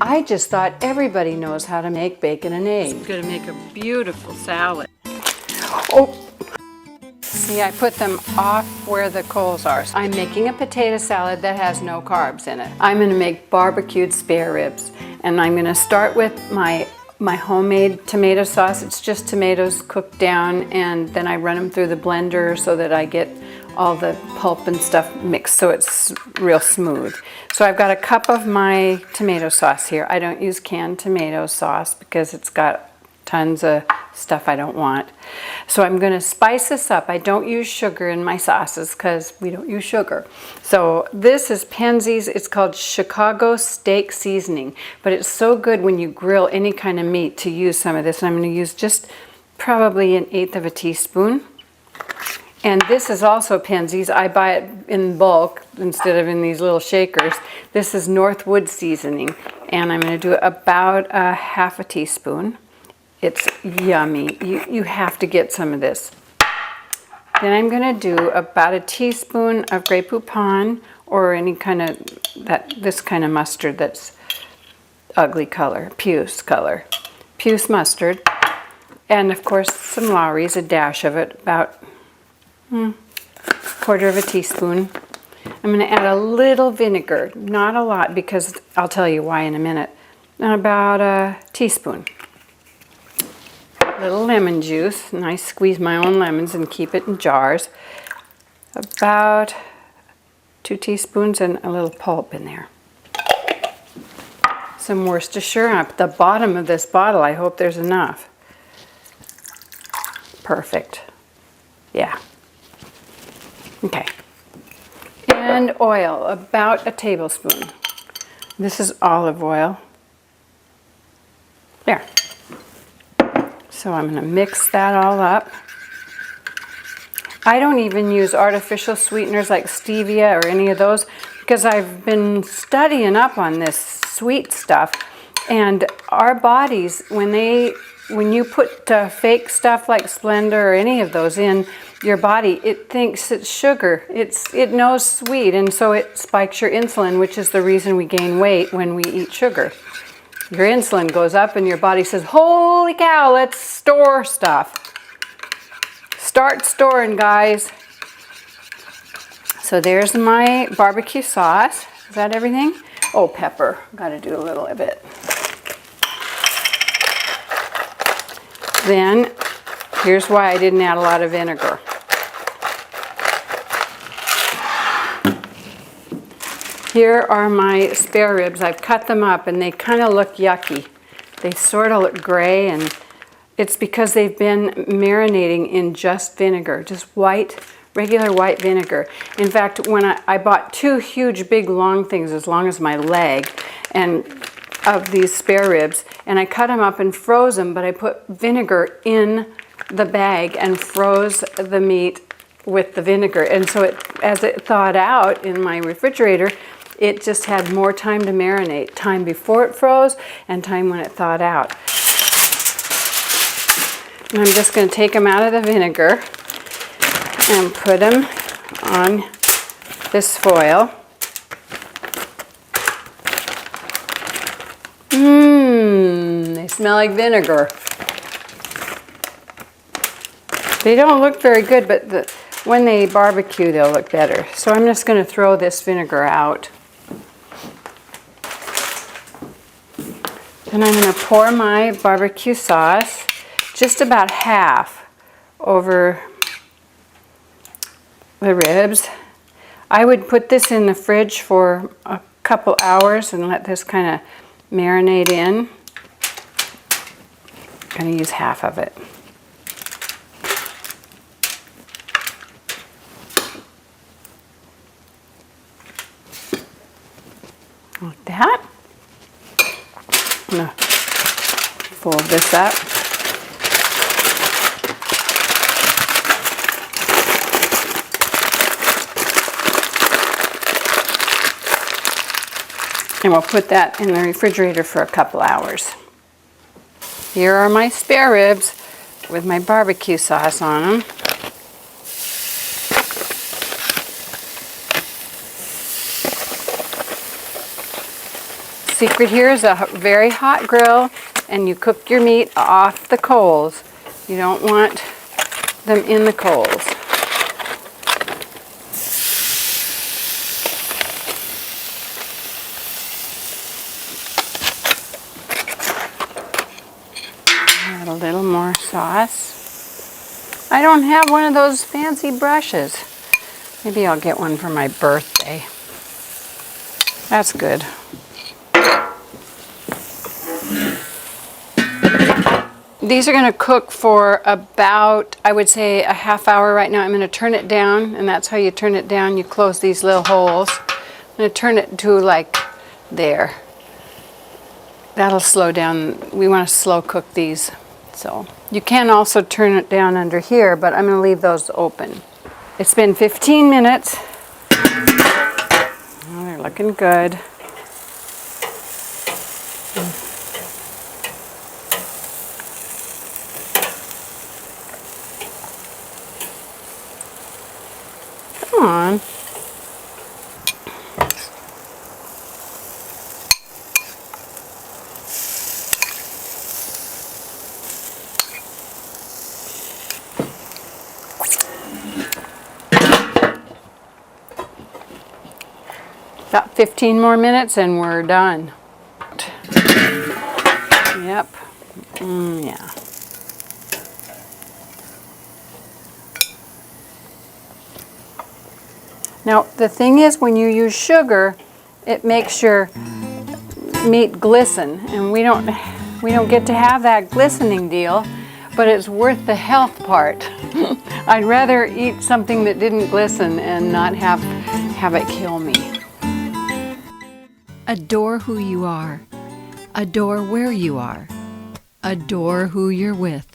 I just thought everybody knows how to make bacon and eggs. It's going to make a beautiful salad. Oh, see, I put them off where the coals are. I'm making a potato salad that has no carbs in it. I'm going to make barbecued spare ribs, and I'm going to start with my homemade tomato sauce. It's just tomatoes cooked down, and then I run them through the blender so that I get all the pulp and stuff mixed so it's real smooth. So I've got a cup of my tomato sauce here. I don't use canned tomato sauce because it's got tons of stuff I don't want. So I'm going to spice this up. I don't use sugar in my sauces because we don't use sugar. So this is Penzeys. It's called Chicago Steak Seasoning, but it's so good when you grill any kind of meat to use some of this. And I'm going to use just probably 1/8 of a teaspoon. And this is also Penzeys. I buy it in bulk instead of in these little shakers. This is Northwood seasoning, and I'm going to do about a 1/2 teaspoon. It's yummy. You have to get some of this. Then I'm going to do about a teaspoon of Grey Poupon, or any kind of this kind of mustard that's ugly color, puce color, puce mustard, and of course some Lawry's, a dash of it, about 1/4 of a teaspoon. I'm going to add a little vinegar, not a lot, because I'll tell you why in a minute. And about a teaspoon. A little lemon juice, and I squeeze my own lemons and keep it in jars. About 2 teaspoons and a little pulp in there. Some Worcestershire at the bottom of this bottle. I hope there's enough. Perfect. Yeah. Okay. And oil, about a tablespoon. This is olive oil. There. So I'm going to mix that all up. I don't even use artificial sweeteners like stevia or any of those because I've been studying up on this sweet stuff. And our bodies, when you put fake stuff like Splenda or any of those in your body, it thinks it's sugar. It knows sweet, and so it spikes your insulin, which is the reason we gain weight when we eat sugar. Your insulin goes up and your body says, holy cow, let's store stuff. Start storing, guys. So there's my barbecue sauce. Is that everything? Oh, pepper. Got to do a little bit. Then, here's why I didn't add a lot of vinegar. Here are my spare ribs. I've cut them up and they kind of look yucky. They sort of look gray, and it's because they've been marinating in just vinegar, just regular white vinegar. In fact, when I bought 2 huge, big, long things as long as my leg, and of these spare ribs, and I cut them up and froze them, but I put vinegar in the bag and froze the meat with the vinegar. And so as it thawed out in my refrigerator, it just had more time to marinate, time before it froze and time when it thawed out. And I'm just going to take them out of the vinegar and put them on this foil. They smell like vinegar. They don't look very good, but when they barbecue, they'll look better. So I'm just going to throw this vinegar out. And I'm going to pour my barbecue sauce, just about half, over the ribs. I would put this in the fridge for a couple hours and let this kind of marinate in. I'm going to use half of it. Like that. I'm going to fold this up. And we'll put that in the refrigerator for a couple hours. Here are my spare ribs with my barbecue sauce on them. secret here is a very hot grill, and you cook your meat off the coals. You don't want them in the coals. Add a little more sauce. I don't have one of those fancy brushes. Maybe I'll get one for my birthday. That's good. These are going to cook for about, I would say, a half hour right now. I'm going to turn it down, and that's how you turn it down. You close these little holes. I'm going to turn it to like there. That'll slow down. We want to slow cook these. So you can also turn it down under here, but I'm going to leave those open. It's been 15 minutes. Oh, they're looking good. Come on. About 15 more minutes and we're done. Yep. Yeah. Now the thing is, when you use sugar, it makes your meat glisten, and we don't get to have that glistening deal, but it's worth the health part. I'd rather eat something that didn't glisten and not have it kill me. Adore who you are. Adore where you are. Adore who you're with.